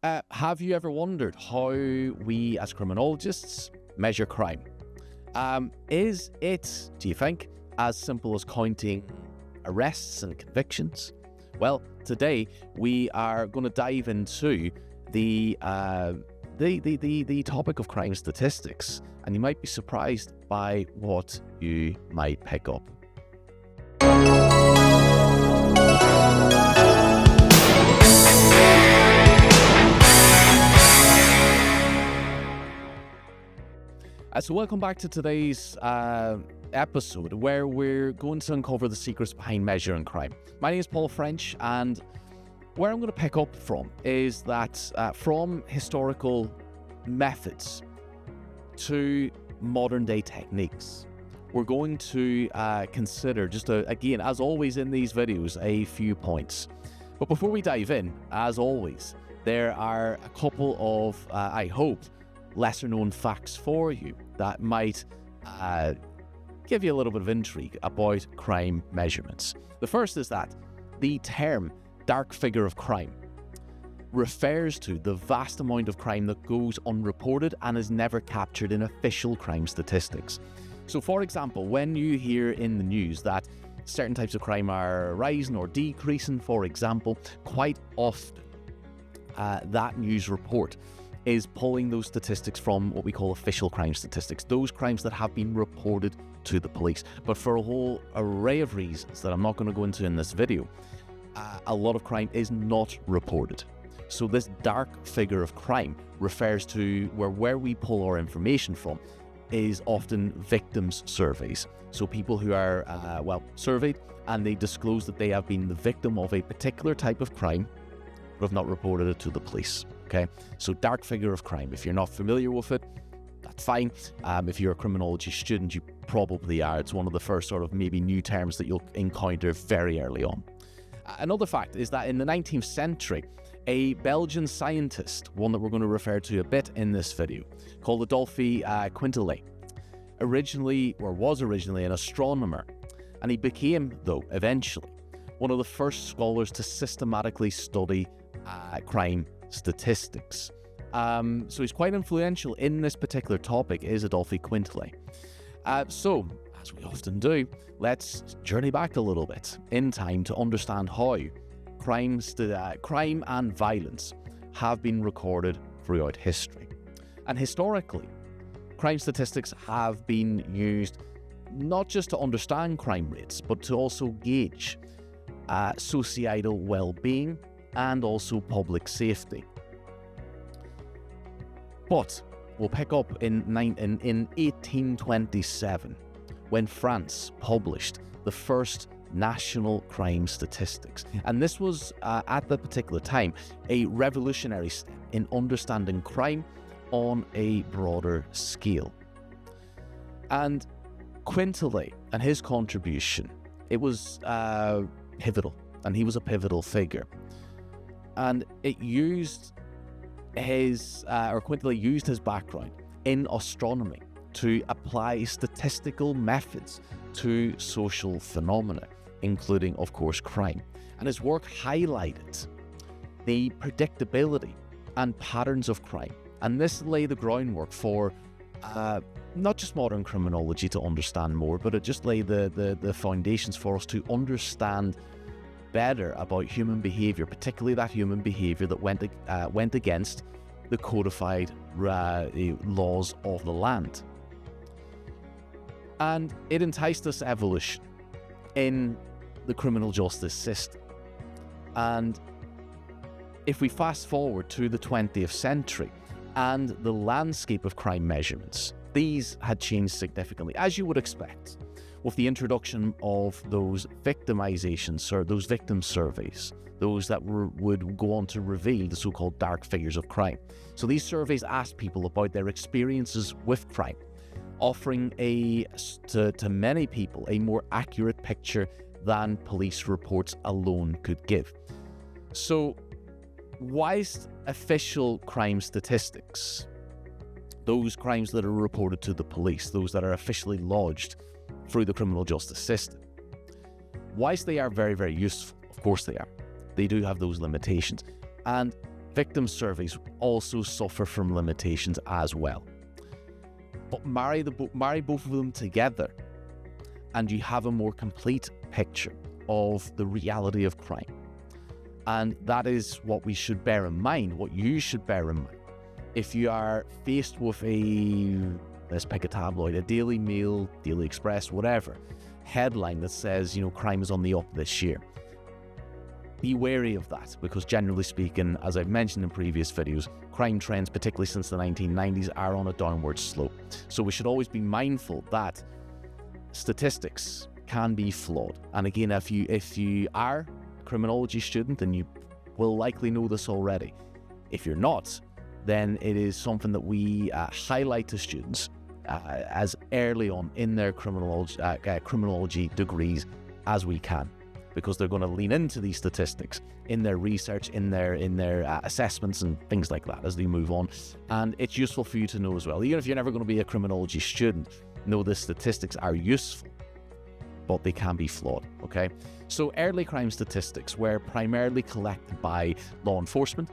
Have you ever wondered how we as criminologists measure crime? Is it, do you think, as simple as counting arrests and convictions? Well, today we are going to dive into the topic of crime statistics, and you might be surprised by what you might pick up. So welcome back to today's episode where we're going to uncover the secrets behind measuring crime. My name is Paul French, and where I'm going to pick up from is that from historical methods to modern day techniques, we're going to consider just, again, as always in these videos, a few points. But before we dive in, as always, there are a couple of, I hope, lesser known facts for you that might give you a little bit of intrigue about crime measurements. The first is that the term dark figure of crime refers to the vast amount of crime that goes unreported and is never captured in official crime statistics. So for example, when you hear in the news that certain types of crime are rising or decreasing, for example, quite often that news report is pulling those statistics from what we call official crime statistics, those crimes that have been reported to the police. But for a whole array of reasons that I'm not going to go into in this video, a lot of crime is not reported. So this dark figure of crime refers to where we pull our information from is often victims' surveys. So people who are, surveyed, and they disclose that they have been the victim of a particular type of crime, but have not reported it to the police. Okay, so dark figure of crime. If you're not familiar with it, that's fine. If you're a criminology student, you probably are. It's one of the first sort of maybe new terms that you'll encounter very early on. Another fact is that in the 19th century, a Belgian scientist, one that we're going to refer to a bit in this video, called Adolphe Quintelet, was originally an astronomer, and he became, though, eventually, one of the first scholars to systematically study crime statistics. So he's quite influential in this particular topic, is Adolphe Quintelet. So, as we often do, let's journey back a little bit in time to understand how crime and violence have been recorded throughout history. And historically, crime statistics have been used not just to understand crime rates, but to also gauge societal well-being and also public safety. But we'll pick up in 1827 when France published the first national crime statistics. And this was, at that particular time, a revolutionary step in understanding crime on a broader scale. And Quintelet and his contribution, it was pivotal, and he was a pivotal figure. And it used Quintelet used his background in astronomy to apply statistical methods to social phenomena, including, of course, crime. And his work highlighted the predictability and patterns of crime. And this laid the groundwork for not just modern criminology to understand more, but it just laid the foundations for us to understand better about human behavior, particularly that human behavior that went against the codified laws of the land. And it enticed this evolution in the criminal justice system. And if we fast forward to the 20th century and the landscape of crime measurements, these had changed significantly, as you would expect, with the introduction of those victimizations, or those victim surveys, those that would go on to reveal the so-called dark figures of crime. So these surveys asked people about their experiences with crime, offering to many people a more accurate picture than police reports alone could give. So whilst official crime statistics, those crimes that are reported to the police, those that are officially lodged through the criminal justice system, whilst they are very, very useful, of course they are, they do have those limitations. And victim surveys also suffer from limitations as well. But marry both of them together, and you have a more complete picture of the reality of crime. And that is what we should bear in mind, what you should bear in mind. If you are faced with let's pick a tabloid, a Daily Mail, Daily Express, whatever, headline that says, crime is on the up this year, be wary of that, because generally speaking, as I've mentioned in previous videos, crime trends, particularly since the 1990s, are on a downward slope. So we should always be mindful that statistics can be flawed. And again, if you are a criminology student, then you will likely know this already. If you're not, then it is something that we highlight to students as early on in their criminology degrees as we can, because they're going to lean into these statistics in their research, in their assessments and things like that as they move on. And it's useful for you to know as well. Even if you're never going to be a criminology student, know the statistics are useful, but they can be flawed, okay? So early crime statistics were primarily collected by law enforcement,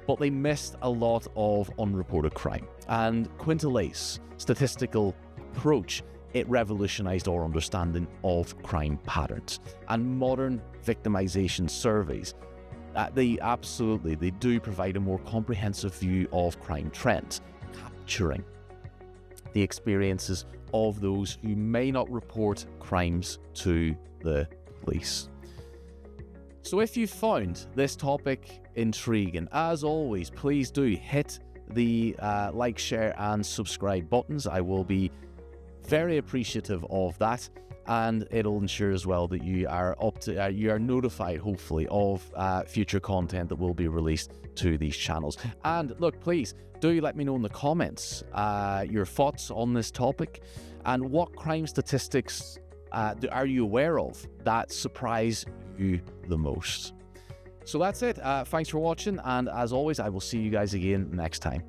but they missed a lot of unreported crime. And Quintella's statistical approach, it revolutionized our understanding of crime patterns. And modern victimization surveys, they do provide a more comprehensive view of crime trends, capturing the experiences of those who may not report crimes to the police. So if you found this topic intriguing, as always, please do hit the like, share and subscribe buttons. I will be very appreciative of that, and it'll ensure as well that you are you are notified, hopefully, of future content that will be released to these channels. And look, please do let me know in the comments your thoughts on this topic, and what crime statistics are you aware of that surprise you the most. So that's it. Thanks for watching, and as always, I will see you guys again next time.